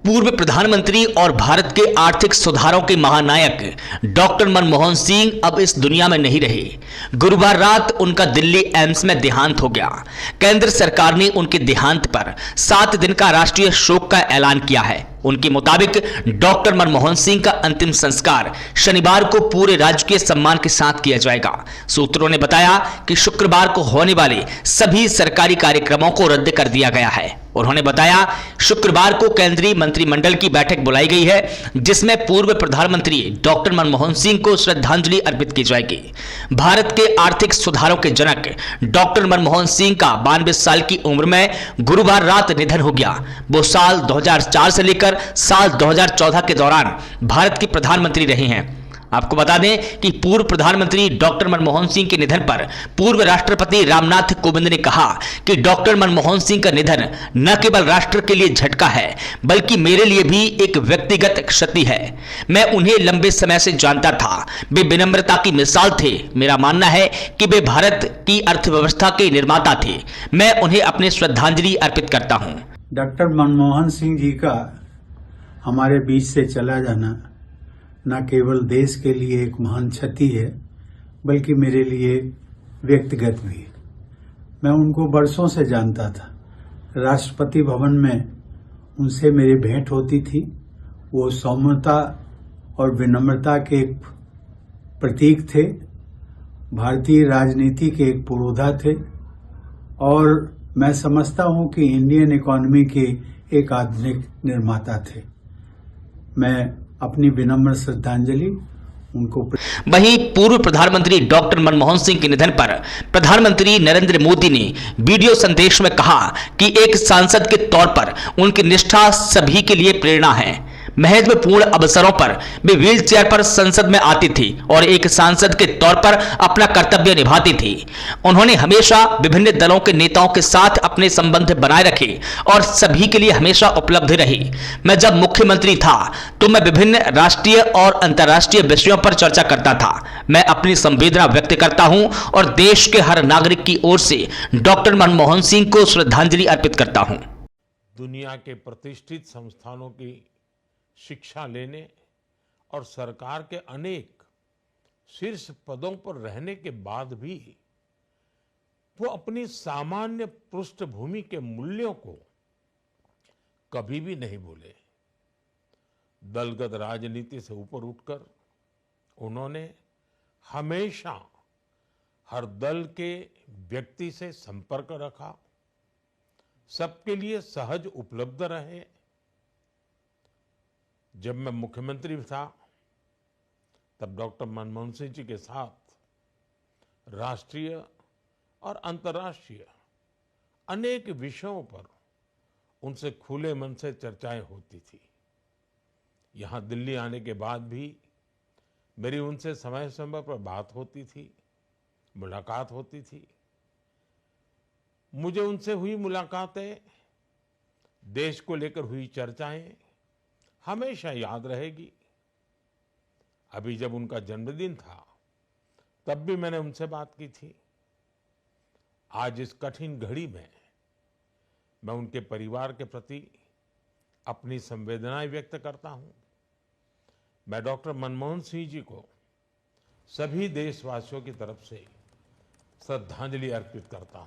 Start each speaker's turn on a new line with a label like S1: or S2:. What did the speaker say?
S1: पूर्व प्रधानमंत्री और भारत के आर्थिक सुधारों के महानायक डॉक्टर मनमोहन सिंह अब इस दुनिया में नहीं रहे। गुरुवार रात उनका दिल्ली एम्स में देहांत हो गया। केंद्र सरकार ने उनके देहांत पर 7 दिन का राष्ट्रीय शोक का ऐलान किया है। उनके मुताबिक डॉक्टर मनमोहन सिंह का अंतिम संस्कार शनिवार को पूरे राजकीय सम्मान के साथ किया जाएगा। सूत्रों ने बताया कि शुक्रवार को होने वाले सभी सरकारी कार्यक्रमों को रद्द कर दिया गया है। उन्होंने बताया, शुक्रवार को केंद्रीय मंत्रिमंडल की बैठक बुलाई गई है, जिसमें पूर्व प्रधानमंत्री डॉक्टर मनमोहन सिंह को श्रद्धांजलि अर्पित की जाएगी। भारत के आर्थिक सुधारों के जनक डॉक्टर मनमोहन सिंह का 92 साल की उम्र में गुरुवार रात निधन हो गया। वो साल 2004 से लेकर साल 2014 के दौरान भारत के प्रधानमंत्री रहे हैं। आपको बता दें कि पूर्व प्रधानमंत्री डॉक्टर मनमोहन सिंह के निधन पर पूर्व राष्ट्रपति रामनाथ कोविंद ने कहा कि डॉक्टर मनमोहन सिंह का निधन न केवल राष्ट्र के लिए झटका है, बल्कि मेरे लिए भी एक व्यक्तिगत क्षति है। मैं उन्हें लंबे समय से जानता था। वे विनम्रता की मिसाल थे। मेरा मानना है कि वे भारत की अर्थव्यवस्था के निर्माता थे। मैं उन्हें अपनी श्रद्धांजलि अर्पित करता हूं।
S2: डॉक्टर मनमोहन सिंह जी का हमारे बीच से चला जाना न केवल देश के लिए एक महान क्षति है, बल्कि मेरे लिए व्यक्तिगत भी। मैं उनको बरसों से जानता था। राष्ट्रपति भवन में उनसे मेरी भेंट होती थी। वो सौम्यता और विनम्रता के एक प्रतीक थे। भारतीय राजनीति के एक पुरोधा थे और मैं समझता हूं कि इंडियन इकोनॉमी के एक आधुनिक निर्माता थे। मैं अपनी विनम्र श्रद्धांजलि उनको।
S1: वहीं पूर्व प्रधानमंत्री डॉक्टर मनमोहन सिंह के निधन पर प्रधानमंत्री नरेंद्र मोदी ने वीडियो संदेश में कहा कि एक सांसद के तौर पर उनकी निष्ठा सभी के लिए प्रेरणा है। महत्वपूर्ण अवसरों पर वे व्हील चेयर पर संसद में आती थी और एक सांसद के तौर पर अपना कर्तव्य निभाती थी। उन्होंने हमेशा विभिन्न दलों के नेताओं के साथ अपने संबंध बनाए रखे और सभी के लिए हमेशा उपलब्ध रही। मैं जब मुख्यमंत्री था तो मैं विभिन्न राष्ट्रीय और अंतर्राष्ट्रीय विषयों पर चर्चा करता था। मैं अपनी संवेदना व्यक्त करता हूं और देश के हर नागरिक की ओर से डॉक्टर मनमोहन सिंह को श्रद्धांजलि अर्पित करता हूं।
S3: दुनिया के प्रतिष्ठित संस्थानों की शिक्षा लेने और सरकार के अनेक शीर्ष पदों पर रहने के बाद भी वो अपनी सामान्य पृष्ठभूमि के मूल्यों को कभी भी नहीं भूले। दलगत राजनीति से ऊपर उठकर उन्होंने हमेशा हर दल के व्यक्ति से संपर्क रखा, सबके लिए सहज उपलब्ध रहे। जब मैं मुख्यमंत्री था तब डॉक्टर मनमोहन सिंह जी के साथ राष्ट्रीय और अंतर्राष्ट्रीय अनेक विषयों पर उनसे खुले मन से चर्चाएं होती थी। यहां दिल्ली आने के बाद भी मेरी उनसे समय समय पर बात होती थी, मुलाकात होती थी। मुझे उनसे हुई मुलाकातें, देश को लेकर हुई चर्चाएं हमेशा याद रहेगी। अभी जब उनका जन्मदिन था तब भी मैंने उनसे बात की थी। आज इस कठिन घड़ी में मैं उनके परिवार के प्रति अपनी संवेदनाएं व्यक्त करता हूं। मैं डॉक्टर मनमोहन सिंह जी को सभी देशवासियों की तरफ से श्रद्धांजलि अर्पित करता हूं।